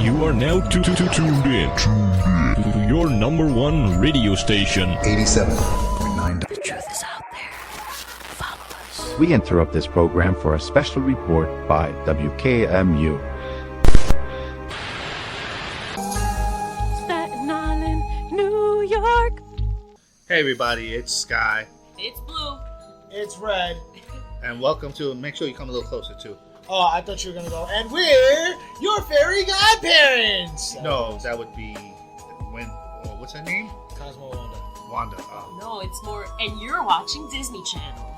You are now tuned in to your number one radio station. 87.9. The truth is out there. Follow us. We interrupt this program for a special report by WKMU. Staten Island, New York. Hey everybody, it's Sky, It's blue. It's red. and welcome to, make sure you come a little closer too. Oh, I thought you were going to go, and we're your fairy godparents. No, that would be, what's her name? Cosmo Wanda. Wanda. No, it's more, and you're watching Disney Channel.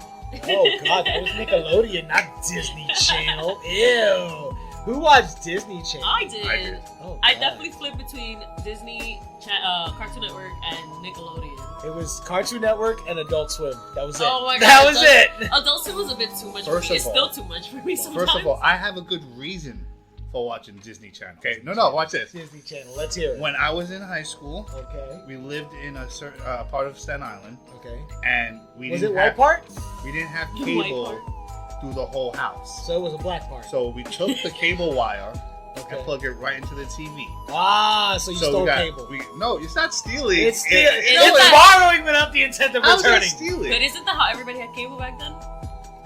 Oh, God, that was Nickelodeon, not Disney Channel. Ew. Who watched Disney Channel? I did. I did. Oh, I God. definitely flipped between Disney, Cartoon Network, and Nickelodeon. It was Cartoon Network and Adult Swim. That was it. Oh my God, That was it. Adult Swim was a bit too much for First me. of It's all- still too much for me sometimes. First of all, I have a good reason for watching Disney Channel. Okay, no, watch this. Disney Channel. Let's hear it. When I was in high school, Okay. we lived in a certain part of Staten Island, Okay. and we Was it didn't white have, part? we didn't have The white cable part. through the whole house. So it was a black part. So we took the cable wire Okay. and plugged it right into the TV. Ah, so you So stole we got, cable. No, it's not stealing. It's It's borrowing without the intent of How is that returning. stealing? But isn't that how everybody had cable back then?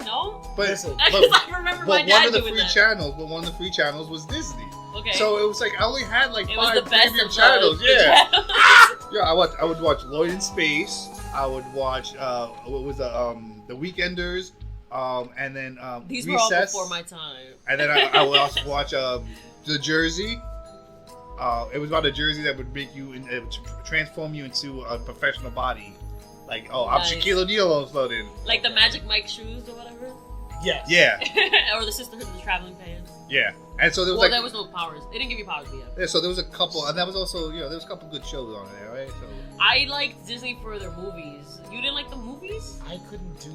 No? But, Listen. Because I remember my but dad one of the doing free that. channels, was Disney. Okay. So it was like I only had like it was 5 the best premium of channels. those. Yeah, yeah. I would watch Lloyd in Space. I would watch what was the Weekenders, and then These were all Recess. before my time. And then I would also watch the Jersey. It was about a jersey that would make you transform you into a professional body. Like, I'm Nice. Shaquille O'Neal all floating. Like the Magic Mike shoes or whatever. Yes. Yeah, Or the Sisterhood of the Traveling Pants. yeah. And so there was Well, like there was no powers. They didn't give you powers, but yeah. yeah, so there was a couple, and that was also there was a couple good shows on there, right? So I liked Disney for their movies. You didn't like the movies? I couldn't do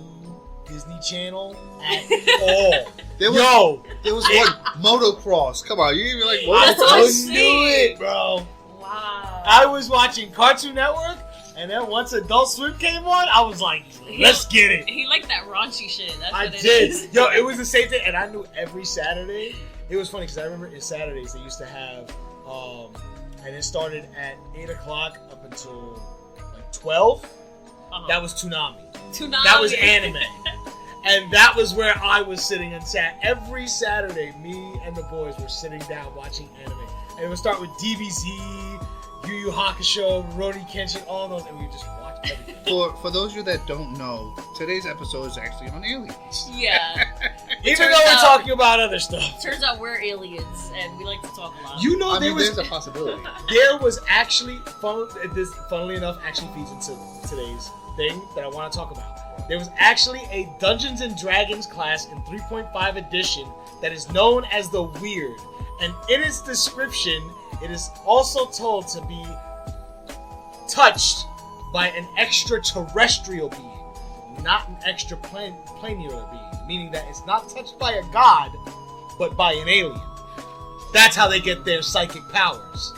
Disney Channel at all. there was there was one motocross. Come on, you didn't even like That's what motocross. I'm couldn't do saying. it, bro. Wow. I was watching Cartoon Network, and then once Adult Swim came on, I was like, let's get it. He liked that raunchy shit. That's I what it did. is. Yo, it was the same thing, and I knew every Saturday. It was funny because I remember in Saturdays they used to have, and it started at 8 o'clock up until like 12. Uh-huh. That was Toonami. Toonami. That was anime. And that was where I was sitting and sat. Every Saturday, me and the boys were sitting down watching anime. And it would start with DBZ, Yu Yu Hakusho, Rurouni Kenshin, all those, and we just watched everything. For those of you that don't know, today's episode is actually on aliens. Yeah. Even turns though we're out- talking about other stuff. Turns out we're aliens, and we like to talk a lot. You know, I mean, there's there's a possibility. there was actually, funnily enough, actually feeds into today's thing that I want to talk about. There was actually a Dungeons and Dragons class in 3.5 edition that is known as the Weird. And in its description, it is also told to be touched by an extraterrestrial being, not an extraplanar being, meaning that it's not touched by a god, but by an alien. That's how they get their psychic powers.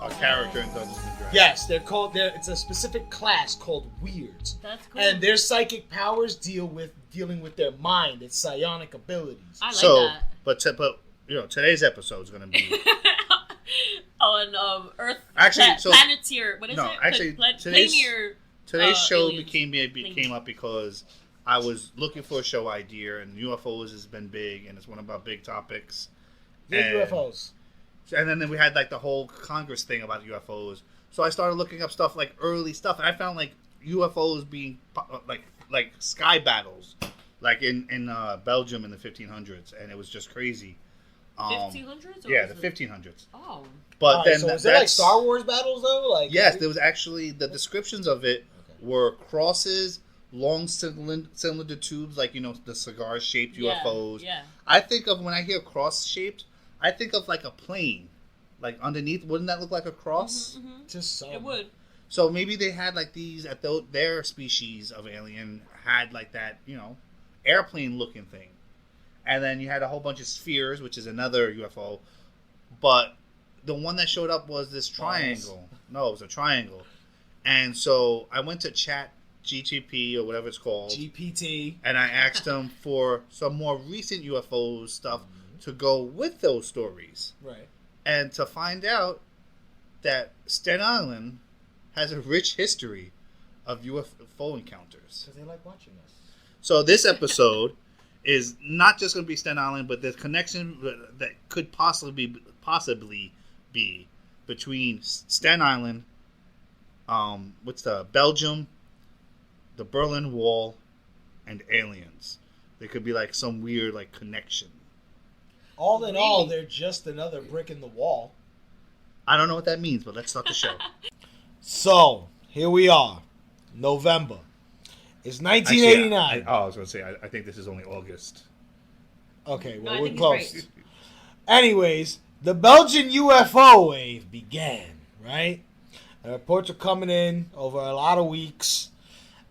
A character in Dungeons and Dragons. Yes, it's a specific class called Weirds. That's cool. And their psychic powers dealing with their mind, its psionic abilities. I like So, that. but today's episode is going to be On Earth. Actually, so- Planeteer. What is No, it? actually, Today's today's show aliens. came up because I was looking for a show idea, and UFOs has been big, and it's one about big topics. Big And- UFOs. And then we had like the whole Congress thing about UFOs. So I started looking up stuff like early stuff, and I found like UFOs being like sky battles, like in Belgium in the 1500s, and it was just crazy. 1500s? Yeah, the 1500s. Oh. But then so is it like Star Wars battles though? Like Yes, there was actually the descriptions of it were crosses, long cylinder tubes, like the cigar-shaped UFOs. Yeah. I think of when I hear cross-shaped, I think of like a plane, like underneath. Wouldn't that look like a cross? Mm-hmm. just some. It would. So maybe they had like these at their species of alien had like that, airplane-looking thing, and then you had a whole bunch of spheres, which is another UFO, but the one that showed up was this triangle. No, it was a triangle. And so I went to Chat GTP or whatever it's called. GPT. And I asked them for some more recent UFO stuff to go with those stories. Right. And to find out that Staten Island has a rich history of UFO encounters. Because they like watching us. So this episode is not just going to be Staten Island, but there's connection that could possibly be between Staten Island, Belgium, the Berlin Wall, and aliens. There could be like some weird like connection. All in all, they're just another brick in the wall. I don't know what that means, but let's start the show. So, here we are. November. It's 1989. I was going to say, I think this is only August. Okay, well, No, I we're think close. he's Anyways, the Belgian UFO wave began, right? The reports are coming in over a lot of weeks.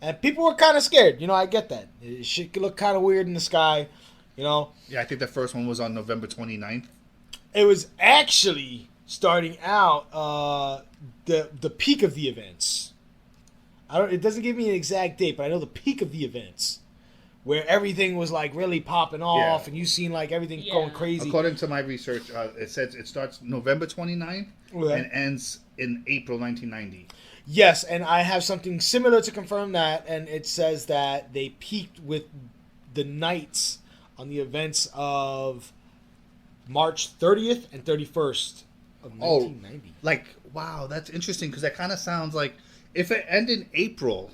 And people were kind of scared. You know, I get that. Shit could look kind of weird in the sky, you know. Yeah, I think the first one was on November 29th. It was actually starting out the peak of the events. It doesn't give me an exact date, but I know the peak of the events, where everything was like really popping off, and you seen like everything going crazy. According to my research, it says it starts November 29th and ends in April 1990. Yes, and I have something similar to confirm that, and it says that they peaked with the nights on the events of March 30th and 31st of 1990. Like, wow, that's interesting, because that kind of sounds like if it ended in April,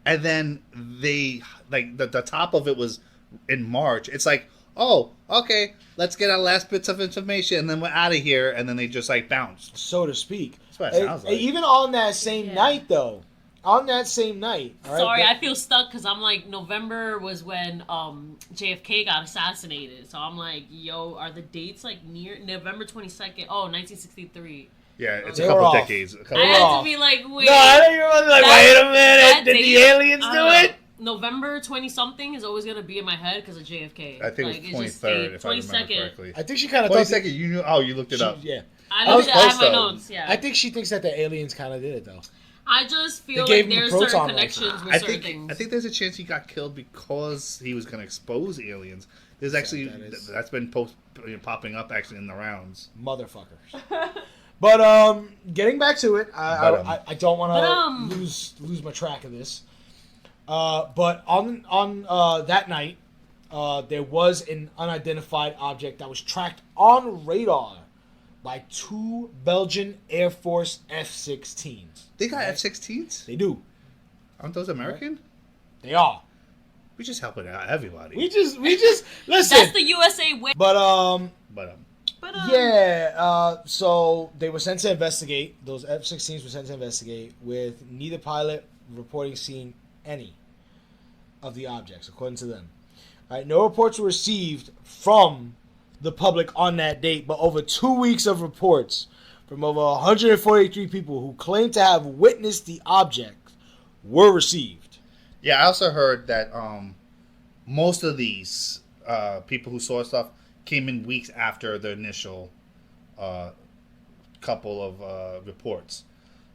and then they, like, the top of it was in March, it's like, oh, okay, let's get our last bits of information, and then we're out of here, and then they just, like, bounce. So to speak. That's what it sounds like. Even on that same night, though. On that same night. All right, Sorry, I feel stuck because I'm like, November was when JFK got assassinated. So I'm like, yo, are the dates like near November 22nd? Oh, 1963. Yeah, it's They a were couple off. decades. I had to be like, wait. No, I know you're like, wait a minute. Did the aliens I do don't know. it? November 20-something is always going to be in my head because of JFK. I think it was 23rd, if I remember correctly. I think she kind of thought. 22nd, you knew? Oh, you looked it up. Yeah. I looked at I have my though. notes, yeah. I think she thinks that the aliens kind of did it, though. I just feel They gave like him there's proton certain rifles. connections with I certain think things. I think there's a chance he got killed because he was going to expose aliens. There's actually that's been popping up actually in the rounds. Motherfuckers. But getting back to it, I don't want to lose my track of this. But on that night, there was an unidentified object that was tracked on radar by 2 Belgian Air Force F-16s. They got F-16s? They do. Aren't those American? They are. We just helping out everybody. We just listen. That's the USA way. But But so they were sent to investigate. Those F-16s were sent to investigate, with neither pilot reporting seeing any of the objects, according to them. All right, no reports were received from the public on that date, but over 2 weeks of reports from over 143 people who claimed to have witnessed the object were received. Yeah, I also heard that most of these people who saw stuff came in weeks after the initial couple of reports.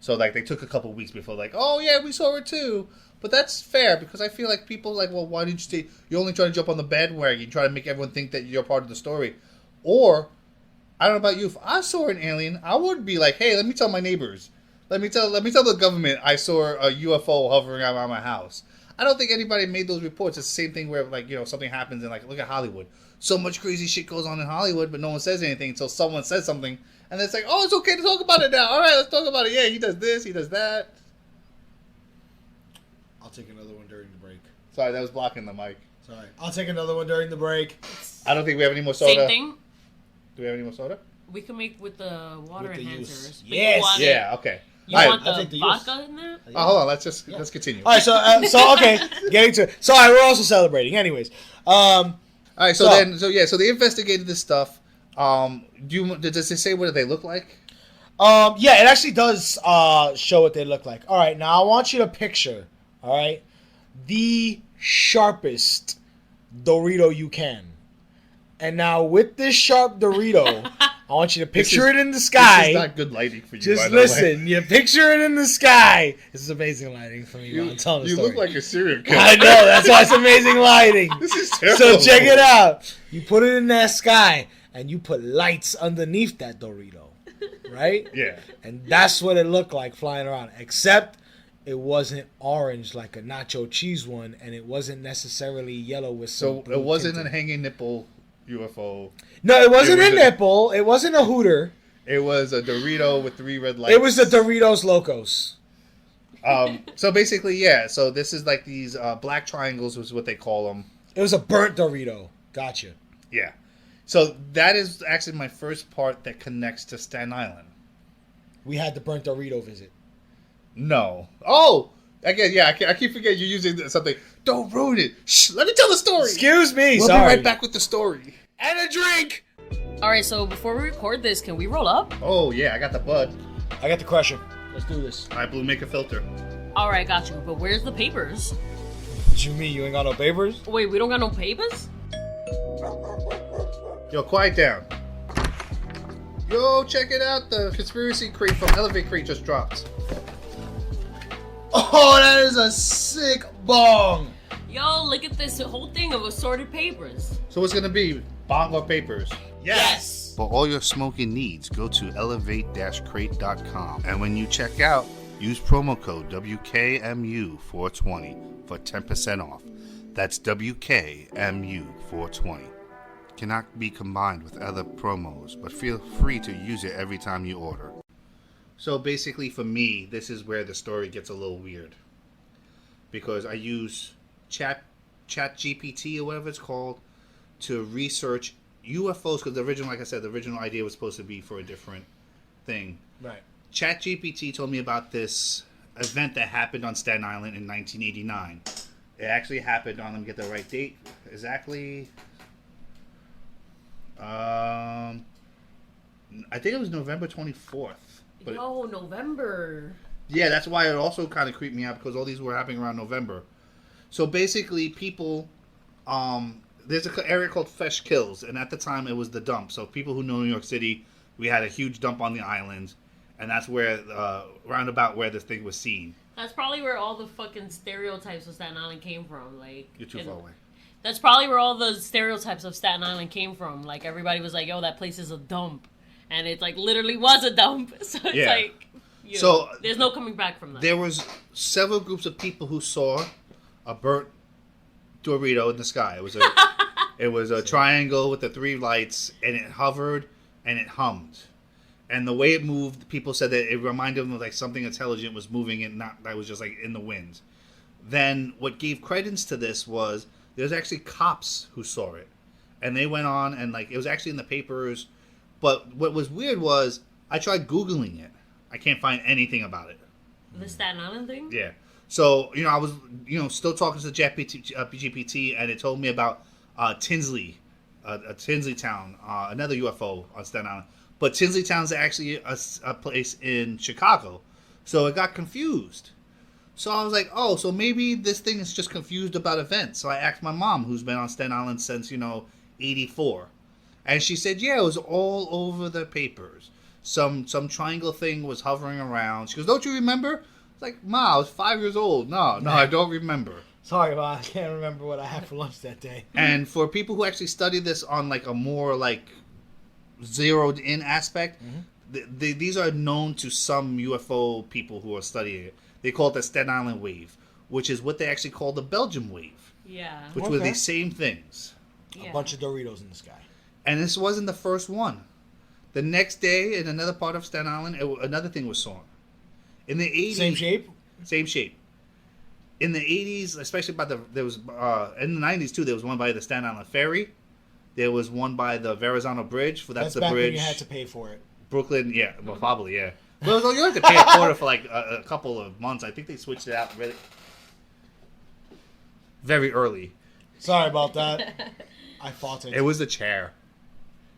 So, like, they took a couple weeks before, like, oh, yeah, we saw it too. But that's fair, because I feel like people like, well, why didn't you say, you're only trying to jump on the bandwagon, you try to make everyone think that you're part of the story. Or, I don't know about you, if I saw an alien, I would be like, hey, let me tell my neighbors. Let me tell the government I saw a UFO hovering around my house. I don't think anybody made those reports. It's the same thing where, like, you know, something happens and, like, look at Hollywood. So much crazy shit goes on in Hollywood, but no one says anything until someone says something. And it's like, oh, it's okay to talk about it now. All right, let's talk about it. Yeah, he does this, he does that. I'll take another one during the break. Sorry, that was blocking the mic. Sorry. I'll take another one during the break. I don't think we have any more soda. Same thing. Do we have any more soda? We can make with the water With the enhancers. use. But Yes. You want, Yeah, okay. you All want right. I think the the use. vodka in there? Oh, hold on. Let's continue. All right, so okay, getting to it. Sorry, we're also celebrating. Anyways, All right, so they investigated this stuff. Does it say what they look like? yeah, it actually does show what they look like. All right, now I want you to picture, all right, the sharpest Dorito you can. And now with this sharp Dorito, I want you to picture it in the sky. This is not good lighting for you. Just by the way. listen. You picture it in the sky. This is amazing lighting for me. I'm telling the You story. look like a serial killer. I know. That's why it's amazing lighting. This is terrible. So check it out. You put it in that sky, and you put lights underneath that Dorito, right? Yeah. And that's what it looked like flying around. Except it wasn't orange like a nacho cheese one, and it wasn't necessarily yellow with some. So it wasn't a hanging nipple UFO. No, it wasn't It was a nipple. It wasn't a hooter. It was a Dorito with 3 red lights. It was the Doritos Locos. So basically, yeah. So this is like these black triangles, was what they call them. It was a burnt Dorito. Gotcha. Yeah. So that is actually my first part that connects to Staten Island. We had the burnt Dorito visit. No. Oh! Again, yeah, I keep forgetting you're using something. Don't ruin it. Shh, let me tell the story. Excuse me. We'll Sorry. be right back with the story. And a drink. All right, so before we record this, can we roll up? Oh, yeah, I got the bud. I got the crusher. Let's do this. All right, Blue, make a filter. All right, got you. But where's the papers? What you mean? You ain't got no papers? Wait, we don't got no papers? Yo, quiet down. Yo, check it out. The conspiracy crate from Elevate Crate just dropped. Oh, that is a sick bong. Yo, look at this whole thing of assorted papers. So what's going to be? Bong or papers? Yes. For all your smoking needs, go to elevate-crate.com. And when you check out, use promo code WKMU420 for 10% off. That's WKMU420. Cannot be combined with other promos, but feel free to use it every time you order. So basically for me, this is where the story gets a little weird. Because I use Chat GPT or whatever it's called to research UFOs, because the original, like I said, the original idea was supposed to be for a different thing. Right. Chat GPT told me about this event that happened on Staten Island in 1989. It actually happened on, let me get the right date, exactly. I think it was November 24th. But Yo, November. yeah, that's why it also kind of creeped me out, because all these were happening around November. So basically, people, there's an area called Fesh Kills, and at the time it was the dump. So people who know New York City, we had a huge dump on the island, and that's where, roundabout where this thing was seen. That's probably where all the fucking stereotypes of Staten Island came from. Like, You're too far away. That's probably where all the stereotypes of Staten Island came from. Like, everybody was like, yo, that place is a dump. And it, like, literally was a dump. So it's Yeah. like, you So, know, there's no coming back from that. There was several groups of people who saw a burnt Dorito in the sky. It was a triangle with the 3 lights, and it hovered and it hummed. And the way it moved, people said that it reminded them of like something intelligent was moving and not that was just like in the wind. Then what gave credence to this was there's actually cops who saw it. And they went on and like it was actually in the papers. But what was weird was I tried Googling it. I can't find anything about it. The Staten Island thing? Yeah. So, I was, still talking to the GPT, and it told me about Tinsley, a Tinsley town, another UFO on Staten Island. But Tinsley Town's actually a place in Chicago. So it got confused. So I was like, oh, so maybe this thing is just confused about events. So I asked my mom, who's been on Staten Island since, 84. And she said, yeah, it was all over the papers. Some triangle thing was hovering around. She goes, don't you remember? It's like, Ma, I was 5 years old. No, I don't remember. Sorry, Ma, I can't remember what I had for lunch that day. And for people who actually study this on like a more like zeroed in aspect, these are known to some UFO people who are studying it. They call it the Staten Island wave, which is what they actually call the Belgium wave, Yeah. which were the same things. Yeah. A bunch of Doritos in the sky. And this wasn't the first one. The next day, in another part of Staten Island, another thing was sawn. In the 80s, Same shape? Same shape. In the 80s, especially there was in the 90s too. There was one by the Staten Island Ferry. There was one by the Verrazano Bridge. That's the back bridge. when you had to pay for it. Brooklyn, yeah, well, probably, yeah. Well, you had to pay a quarter for like a couple of months. I think they switched it out really very early. Sorry about that. I fought it. It was the chair,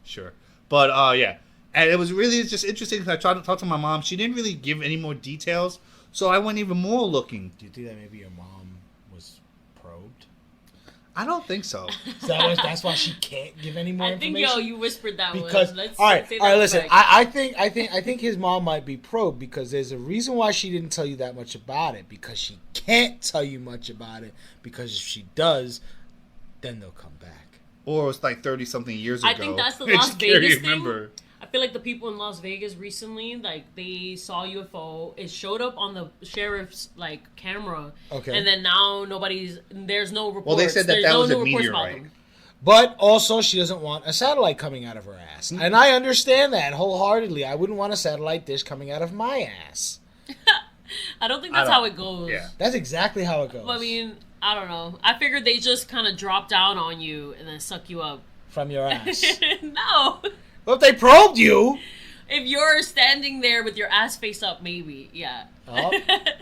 sure, but yeah, and it was really just interesting because I tried to talk to my mom. She didn't really give any more details, so I went even more looking. Do you think that maybe your mom was probed? I don't think so. So that's why she can't give any more I think information. you whispered that because one. Let's all right, say all right. that Listen, back. I think his mom might be probed because there's a reason why she didn't tell you that much about it, because she can't tell you much about it, because if she does, then they'll come back. Or it's like 30-something years ago. I think that's the It's Las scary to Vegas thing. remember. I feel like the people in Las Vegas recently, like they saw a UFO. It showed up on the sheriff's like camera. Okay. And then now there's no reports. Well, they said that There's that no was a new reports about meteorite. them. But also, she doesn't want a satellite coming out of her ass, and I understand that wholeheartedly. I wouldn't want a satellite dish coming out of my ass. I don't think that's how it goes. Yeah. That's exactly how it goes. I mean, I don't know. I figured they just kind of drop down on you and then suck you up. From your ass. No. Well, if they probed you, If you're standing there with your ass face up, maybe. Yeah. oh,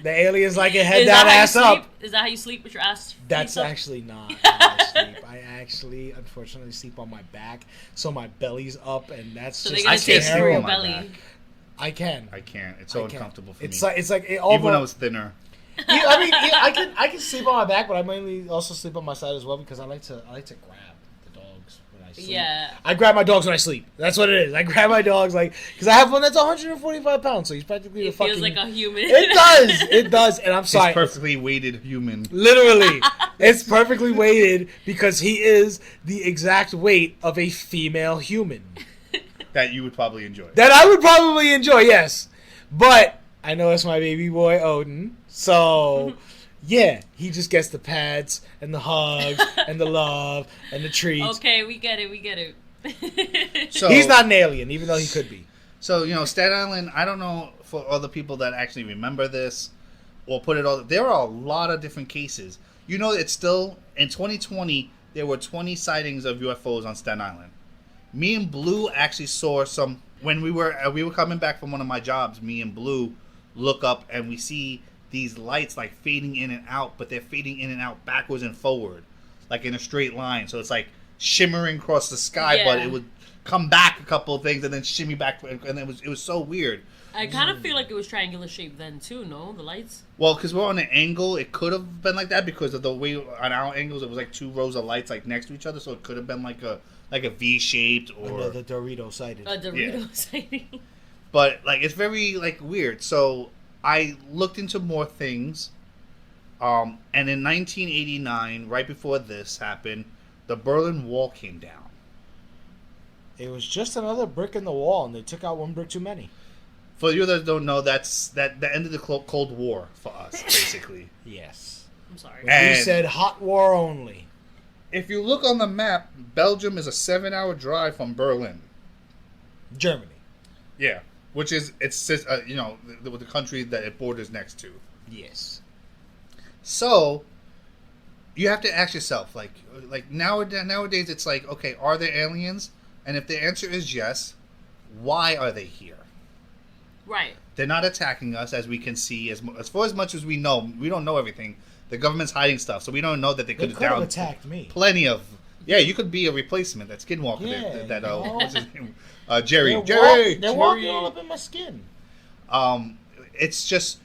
the aliens like it head Is that how you ass up. sleep? Is that how you sleep with your ass That's face up? actually not how I sleep. I actually, unfortunately, sleep on my back, so my belly's up, and that's So just they're gonna I can't take sleep through on your my belly. back. I can. I can't. It's so I can. uncomfortable for It's me. like it Even when I almost. was thinner. I mean, I can sleep on my back, but I mainly also sleep on my side as well because I like to grab the dogs when I sleep. Yeah. I grab my dogs when I sleep. That's what it is. I grab my dogs because I have one that's 145 pounds, so he's practically a It fucking. feels like a human. It does, and I'm sorry. He's perfectly weighted human. Literally, it's perfectly weighted because he is the exact weight of a female human That you would probably enjoy. that I would probably enjoy. Yes, but I know it's my baby boy Odin, so yeah, he just gets the pats and the hugs and the love and the treats. Okay, we get it. So He's not an alien, even though he could be. So, Staten Island, I don't know for other people that actually remember this or put it all. There are a lot of different cases. It's still, in 2020, there were 20 sightings of UFOs on Staten Island. Me and Blue actually saw some, when we were coming back from one of my jobs, me and Blue look up and we see these lights like fading in and out, but they're fading in and out backwards and forward, like in a straight line. So it's like shimmering across the sky, but Yeah. it would come back a couple of things and then shimmy back, and it was so weird. I kind of feel like it was triangular shaped then too. No, the lights. Well, because we're on an angle, it could have been like that because of the way on our angles it was like two rows of lights like next to each other, so it could have been like a V shaped or. Another Dorito sighted. A Dorito sighting. But like it's very like weird. So I looked into more things, and in 1989, right before this happened, the Berlin Wall came down. It was just another brick in the wall, and they took out one brick too many. For you that don't know, that's the end of the Cold War for us, basically. Yes. I'm sorry. We And- said hot war only. If you look on the map, Belgium is a 7-hour drive from Berlin. Germany. Yeah, which is the country that it borders next to. Yes. So you have to ask yourself, like nowadays, it's like, okay, are there aliens? And if the answer is yes, why are they here? Right. They're not attacking us, as we can see. As far as much as we know, we don't know everything. The government's hiding stuff, so we don't know that they They could have could have downed attacked me. plenty of. Yeah, you could be a replacement. That Skinwalker. Yeah, that you know. what's his name? Jerry. They're walking all up in my skin. It's just,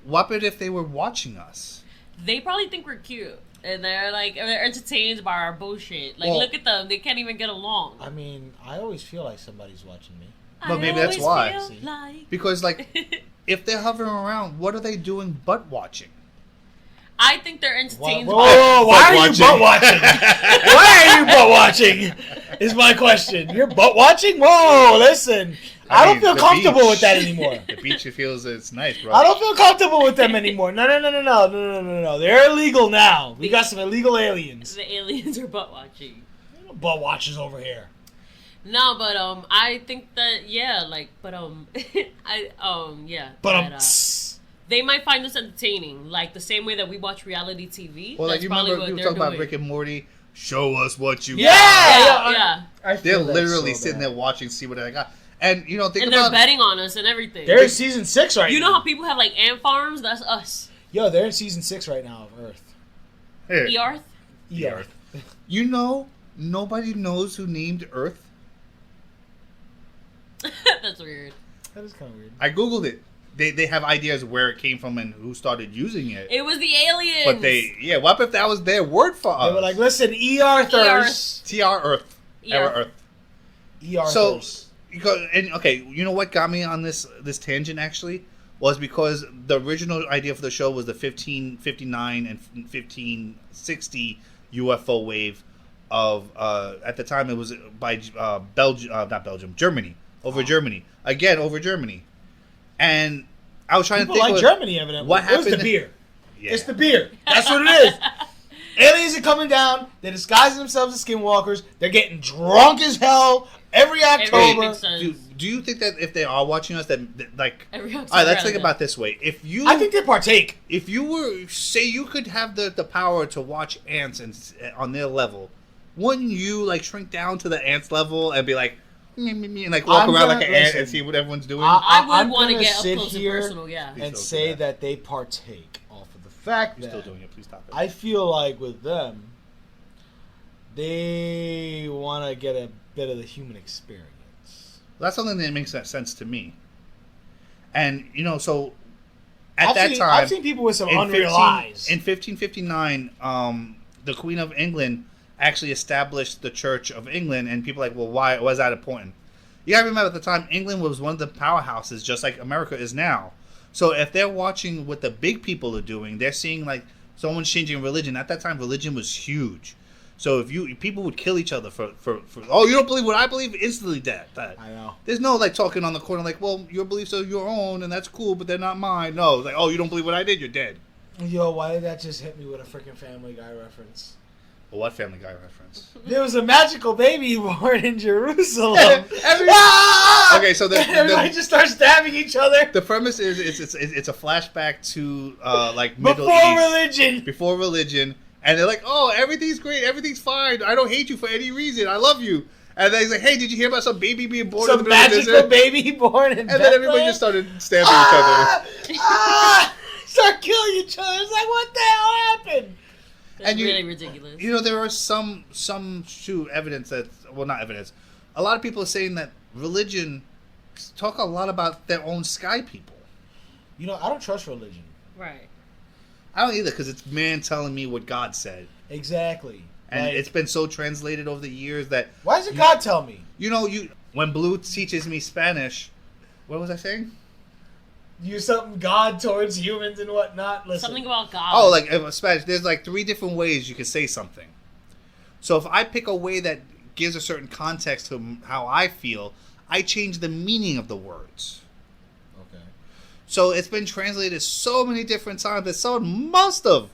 what if they were watching us? They probably think we're cute. And they're entertained by our bullshit. Like, Well- look at them. They can't even get along. I mean, I always feel like somebody's watching me. But maybe I that's always why. feel like- Because, like, if they're hovering around, what are they doing but watching? I think they're entertained Whoa, by why are you watching. butt watching? Why are you butt watching? Is my question. You're butt watching? Whoa, listen. I don't mean, feel the comfortable beach. with that anymore. The beach, it feels it's nice, bro. I don't feel comfortable with them anymore. No. They're illegal now. We got some illegal aliens. the aliens are butt watching. Butt watchers over here. No, but I think that yeah, they might find this entertaining, like the same way that we watch reality TV. Well, like, That's you probably remember what you were they're talking about doing. Rick and Morty? Show us what you Yeah, got. Yeah. I They're feel that literally so sitting bad. there watching, see what I got. And, think And they're about betting on us and everything. They're in season 6 right You now. know how people have like ant farms? That's us. Yo, they're in season 6 right now of Earth. Here, Earth. Earth. nobody knows who named Earth. That's weird. That is kind of weird. I Googled it. they have ideas where it came from and who started using it. It was the aliens. But what if that was their word for us? They were like, listen, Earthers. TR Earth. Era Earth. Earthers. Okay, you know what got me on this tangent actually was because the original idea for the show was the 1559 and 1560 UFO wave of at the time it was by Germany. Over Germany. And I was trying People to think like Germany, evidently. What happened? It was the beer. Yeah. It's the beer. That's what it is. Aliens are coming down. They're disguising themselves as skinwalkers. They're getting drunk as hell every October. Do you think that if they are watching us, that like, all Every right, October, let's think about it this way. I think they partake. If you were, say, you could have the power to watch ants and on their level, wouldn't you like shrink down to the ants level and be like, and like walk around like an ant and see what everyone's doing? I would want to get up close and personal, and say that they partake off of the fact You're that still doing it. Please stop it. I feel like with them, they want to get a bit of the human experience. That's something that makes that sense to me. And so at that time, I've seen people with some unreal eyes. In 1559, the Queen of England actually established the Church of England, and people are like, well, why was that important? You gotta remember at the time, England was one of the powerhouses, just like America is now. So if they're watching what the big people are doing, they're seeing like someone's changing religion. At that time, religion was huge. So if people would kill each other for you don't believe what I believe, instantly dead. I know. There's no like talking on the corner like, well, your beliefs are your own and that's cool, but they're not mine. No, it's like, oh, you don't believe what I did, you're dead. Yo, why did that just hit me with a freaking Family Guy reference? Well, what Family Guy reference? There was a magical baby born in Jerusalem. Okay, so everybody just starts stabbing each other. The premise is it's a flashback to like Middle East. Before religion. And they're like, oh, everything's great, everything's fine. I don't hate you for any reason. I love you. And then he's like, hey, did you hear about some baby being born in the middle of the desert? Some magical baby born in And then everybody just started stabbing each other. Start killing each other. It's like, what the hell happened? It's really ridiculous. There are some evidence that, well, not evidence. A lot of people are saying that religion talk a lot about their own sky people. I don't trust religion. Right. I don't either, because it's man telling me what God said. Exactly. And it's been so translated over the years that... Why does God tell me? When Blue teaches me Spanish... What was I saying? Something God towards humans and whatnot. Listen. Something about God. Oh, like Spanish. There's like 3 different ways you could say something. So if I pick a way that gives a certain context to how I feel, I change the meaning of the words. So it's been translated so many different times that someone must have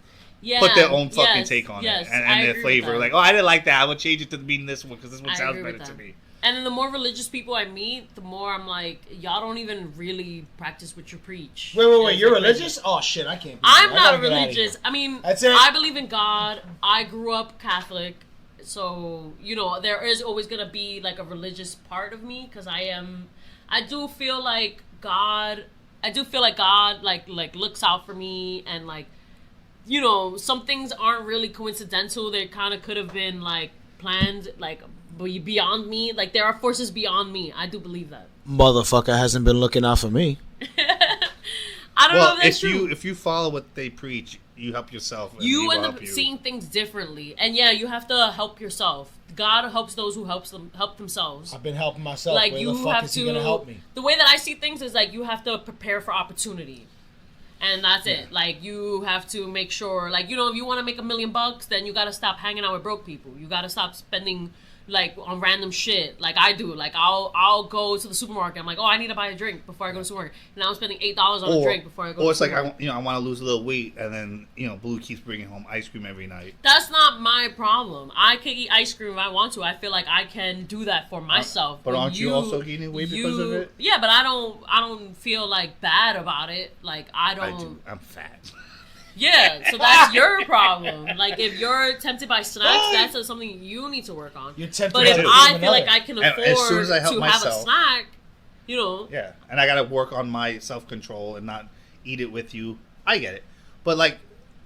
put their own fucking take on it and their flavor. Like, oh, I didn't like that. I would change it to mean this one because this one sounds better to me. And then the more religious people I meet, the more I'm like, y'all don't even really practice what you preach. Wait. You're religious? Oh, shit, I can't be I'm not religious. I mean, that's it. I believe in God. I grew up Catholic. So, there is always going to be like a religious part of me because I do feel like God like looks out for me and like, some things aren't really coincidental. They kind of could have been like planned, like beyond me. Like there are forces beyond me. I do believe that. Motherfucker hasn't been looking out for me. I don't know if that's true. If you follow what they preach, you help yourself. You end up seeing things differently, and you have to help yourself. God helps those who help themselves. I've been helping myself. Like where you the fuck have is to. He gonna help me? The way that I see things is like you have to prepare for opportunity, and that's it. Like you have to make sure, like if you want to make $1 million, then you got to stop hanging out with broke people. You got to stop spending like on random shit like I do. Like I'll go to the supermarket. I'm like, oh, I need to buy a drink before I go to the supermarket. And I'm spending $8 on a drink before I go. Or to it's the like supermarket. I want to lose a little weight, and then Blue keeps bringing home ice cream every night. That's not my problem. I can eat ice cream if I want to. I feel like I can do that for myself. But aren't you also gaining weight because of it? Yeah, but I don't feel like bad about it. Like I do. I'm fat. Yeah, so that's your problem. Like if you're tempted by snacks, that's something you need to work on. You're tempted but if I feel like I can afford as soon as I help to myself, have a snack, Yeah, and I gotta work on my self-control and not eat it with you. I get it, but like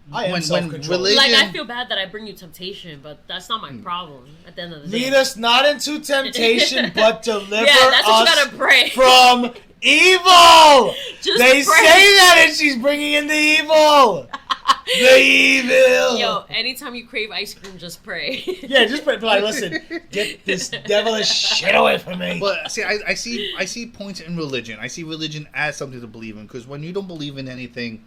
when religion, like I feel bad that I bring you temptation, but that's not my problem. At the end of the day, lead us not into temptation, but deliver that's what us you gotta pray. from Evil! Just They pray. say that and she's bringing in the evil! The evil! Yo, anytime you crave ice cream, just pray. Yeah, just pray. Like, listen, get this devilish shit away from me. But see, I see points in religion. I see religion as something to believe in, because when you don't believe in anything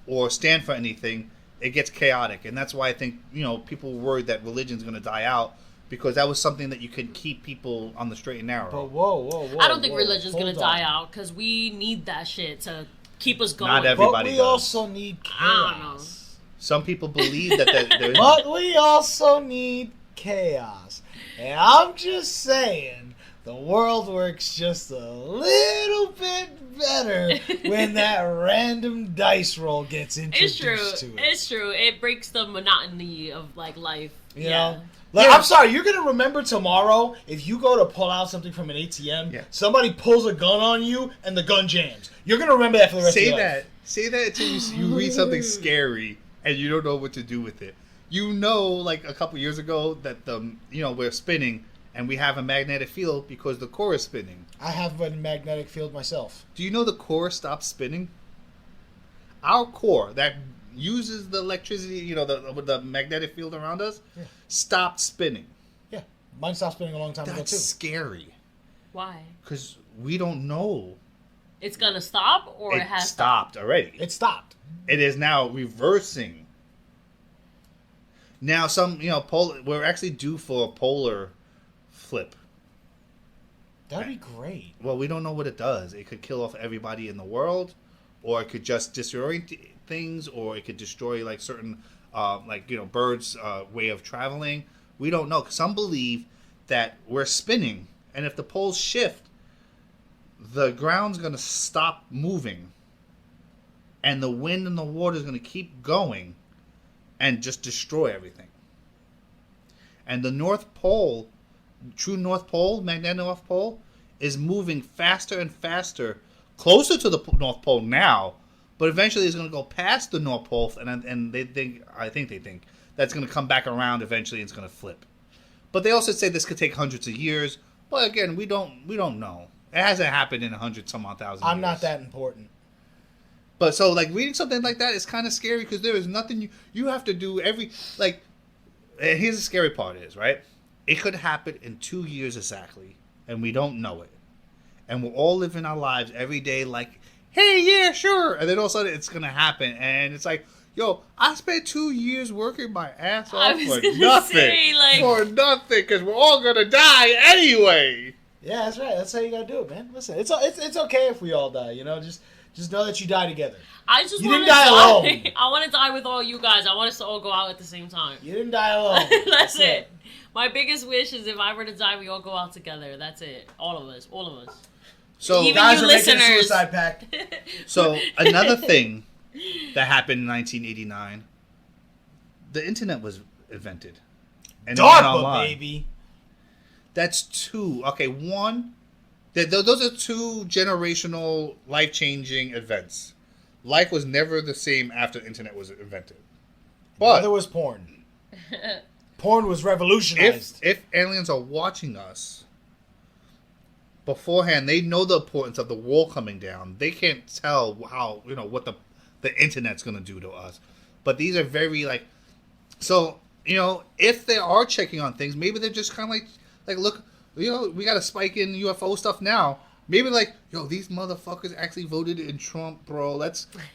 or stand for anything, it gets chaotic, and that's why I think people were worried that religion's going to die out, because that was something that you could keep people on the straight and narrow. But whoa. I don't think religion's hold gonna on. die out because we need that shit to keep us going. Not everybody But we does. also need I don't know. chaos. Some people believe that there's... But we also need chaos. And I'm just saying, the world works just a little bit better when that random dice roll gets It's true. introduced to it. It's true. It breaks the monotony of like life. You yeah. know? Like, I'm sorry, you're going to remember tomorrow, if you go to pull out something from an ATM, somebody pulls a gun on you, and the gun jams. You're going to remember that for the rest of your life. Say that until you read something scary and you don't know what to do with it. Like a couple years ago that we're spinning and we have a magnetic field because the core is spinning. I have a magnetic field myself. Do you know the core stopped spinning? Our core that uses the electricity, the magnetic field around us, stopped spinning. Yeah, mine stopped spinning a long time ago That's too. scary. Why? Because we don't know. It's gonna stop, or it has stopped already. It stopped. It is now reversing. Now we're actually due for a polar flip. That'd be great. Well, we don't know what it does. It could kill off everybody in the world, or it could just destroy things, or it could destroy like certain birds' way of traveling. We don't know. Some believe that we're spinning, and if the poles shift, the ground's going to stop moving, and the wind and the water is going to keep going and just destroy everything. And the North Pole, true North Pole, magnetic North Pole, is moving faster and faster, closer to the North Pole now, but eventually it's going to go past the North Pole, and they think that's going to come back around eventually, and it's going to flip. But they also say this could take hundreds of years. But again, we don't know. It hasn't happened in 100 some odd thousand years. I'm not that important. But so reading something like that is kind of scary, because there is nothing you have to do every and here's the scary part is, right? It could happen in 2 years exactly, and we don't know it. And we're all living our lives every day like, hey, yeah, sure. And then all of a sudden it's going to happen. And it's like, yo, I spent 2 years working my ass off for nothing. For nothing, because we're all going to die anyway. Yeah, that's right. That's how you got to do it, man. Listen, it's okay if we all die, Just know that you die together. You didn't die alone. I want to die with all you guys. I want us to all go out at the same time. You didn't die alone. That's it. My biggest wish is if I were to die, we all go out together. That's it. All of us. So even guys you are making a listeners. suicide pact. So another thing that happened in 1989, the internet was invented. And DARPA, baby. That's two. Okay, one. Those are two generational, life-changing events. Life was never the same after the internet was invented. But there was porn. Porn was revolutionized. If aliens are watching us beforehand, they know the importance of the wall coming down. They can't tell how what the internet's going to do to us. But these are very so if they are checking on things, maybe they're just kind of like look. We got a spike in UFO stuff now. Maybe these motherfuckers actually voted in Trump, bro.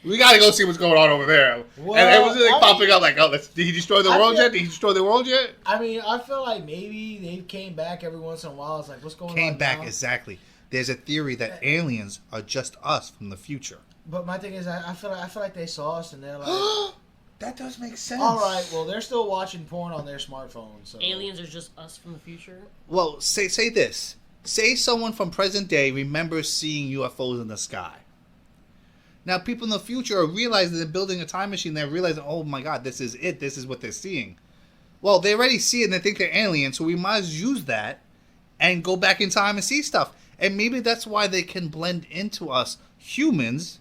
We gotta go see what's going on over there. Well, and it was popping up did he destroy the world yet? Did he destroy the world yet? I mean, I feel like maybe they came back every once in a while. It's like, what's going on? Came back, now? exactly. There's a theory that aliens are just us from the future. But my thing is, I feel like they saw us and they're like, that does make sense. all right, well, they're still watching porn on their smartphones. So. Aliens are just us from the future. Well, say this. Say someone from present day remembers seeing UFOs in the sky. Now, people in the future are realizing they're building a time machine. They're realizing, oh my God, this is it. This is what they're seeing. Well, they already see it and they think they're aliens, so we might as well use that and go back in time and see stuff. And maybe that's why they can blend into us humans,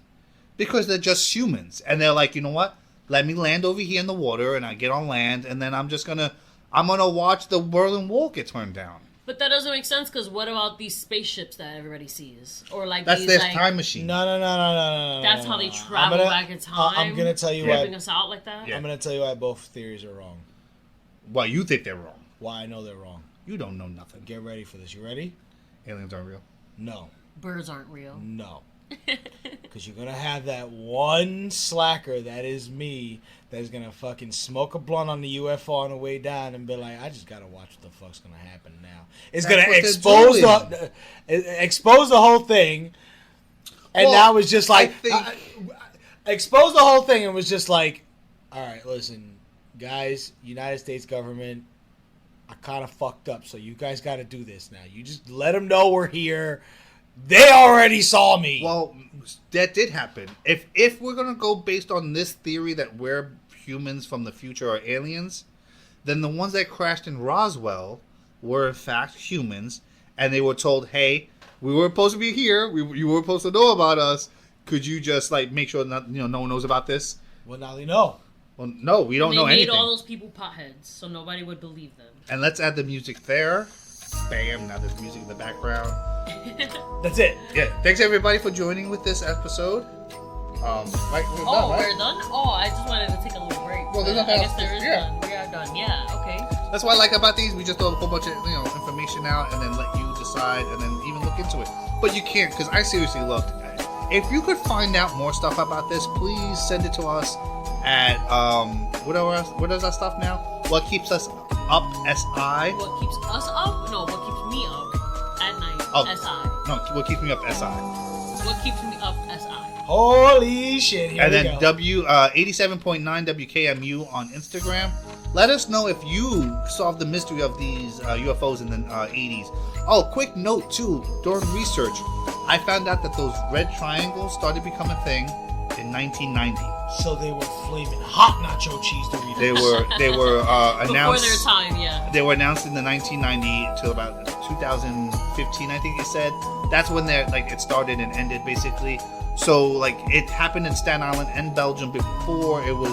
because they're just humans. And they're like, you know what? Let me land over here in the water, and I get on land, and then I'm gonna watch the Berlin Wall get turned down. But that doesn't make sense because what about these spaceships that everybody sees? Or like That's these, their like, time machine. No. That's how they travel back in time. I'm gonna tell you creeping why. us out like that. Yeah. I'm gonna tell you why both theories are wrong. Why you think they're wrong? Why I know they're wrong. You don't know nothing. Get ready for this. You ready? Aliens aren't real. No. Birds aren't real. No. Because you're gonna have that one slacker that is me that's gonna fucking smoke a blunt on the UFO on the way down and be like, I just gotta watch what the fuck's gonna happen now. It's That's gonna what expose the whole thing, and Well, now it's just like I think- expose the whole thing and was just like, all right, listen, guys, United States government, I kind of fucked up, so you guys got to do this now. You just let them know we're here. They already saw me. Well, that did happen. If we're gonna go based on this theory that we're humans from the future or aliens, then the ones that crashed in Roswell were in fact humans, and they were told, "Hey, we were supposed to be here. You were supposed to know about us. Could you just like make sure no one knows about this?" Well, now they know. Well, no, we don't know They made anything. all those people potheads, so nobody would believe them. And let's add the music there. Bam! Now there's music in the background. That's it. Yeah. Thanks everybody for joining with this episode. We're done, Oh, right? we're done? Oh, I just wanted to take a little break. Well, there's but nothing I else guess to- there is yeah. done. We are done. Yeah, okay. That's what I like about these. We just throw a whole bunch of information out and then let you decide and then even look into it. But you can't, because I seriously looked. If you could find out more stuff about this, please send it to us at what is our stuff now? What keeps us up? SI. What keeps us up? No, what keeps me up at night? Oh. SI. No, what keeps me up? SI. What keeps me up? SI. Holy shit. Here And we then go. 87.9 WKMU on Instagram. Let us know if you solved the mystery of these UFOs in the 80s. Oh, quick note too, during research, I found out that those red triangles started becoming a thing in 1990. So they were flaming hot nacho cheese Doritos. They were announced. Before their time, yeah. They were announced in the 1990 till about 2015, I think it said. That's when it started and ended basically. So it happened in Staten Island and Belgium before it was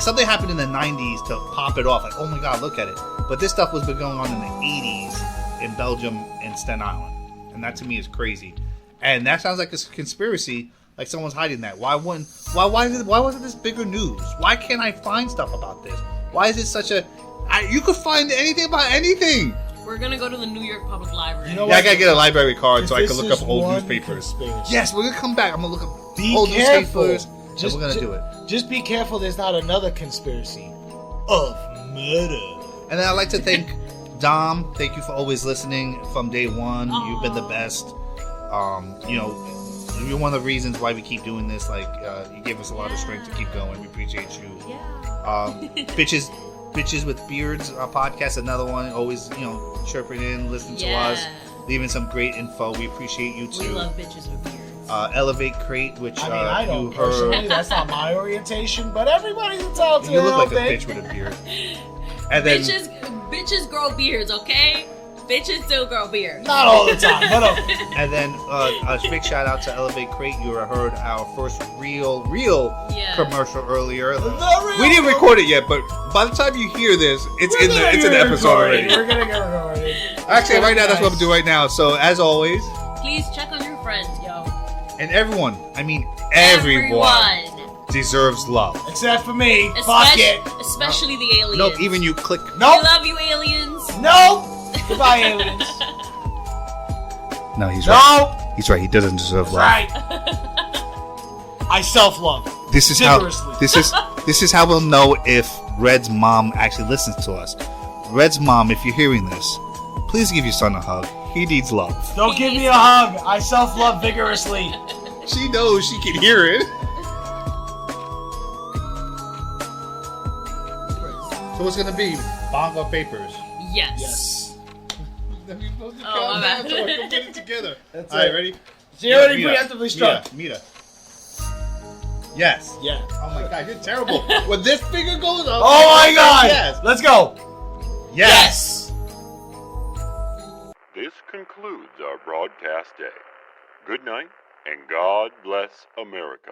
something happened in the 90s to pop it off. Like, oh my God, look at it. But this stuff was been going on in the 80s in Belgium and Staten Island, and that to me is crazy. And that sounds like a conspiracy. Like someone's hiding that. Why wasn't this bigger news? Why can't I find stuff about this? Why is it such a? You could find anything about anything. We're gonna go to the New York Public Library. You know Yeah, I what? gotta get a library card so I This can look is up old one newspapers. conspiracy. Yes, we're gonna come back. I'm gonna look up Be old careful. newspapers. And we're gonna do it. Just be careful there's not another conspiracy of murder. And then I'd like to thank Dom. Thank you for always listening from day one. You've been the best. You're one of the reasons why we keep doing this. You gave us a lot of strength to keep going. We appreciate you. Yeah. Bitches with Beards, our podcast, another one. Always, chirping in, listening to us, leaving some great info. We appreciate you too. We love bitches with beards. Elevate Crate, which I mean, I don't you personally. heard. That's not my orientation, but everybody's entitled to You their look like own a thing. bitch with a beard. And then Bitches grow beards, okay? Bitches still grow beards. Not all the time, but okay. And then a big shout out to Elevate Crate. You heard our first real Yeah. commercial earlier. The real We didn't record it yet, but by the time you hear this, it's in the episode already. We're gonna get recorded. Actually, right now that's what I'm doing right now. So as always, Please check on your friends, yo. and everyone, I mean everyone, deserves love. Except for me. Fuck it. Especially the aliens. Nope, even you click. We Nope. love you, aliens. Nope. Goodbye, aliens. No, he's right. Nope. He's right. He doesn't deserve love. Right. I self-love. This is Vigorously. this is how we'll know if Red's mom actually listens to us. Red's mom, if you're hearing this, please give your son a hug. He needs love. Don't give me a hug. I self-love vigorously. She knows she can hear it. So what's gonna be? Bongo papers. Yes. Then we're supposed to Oh, count my down bad. so we can put it together. That's All right, it. ready? She already Mita, preemptively struck. Mita. Yes. Yeah. Oh my God, you're terrible. When this finger goes up. Oh my God. Yes. Let's go. Yes. This concludes our broadcast day. Good night, and God bless America.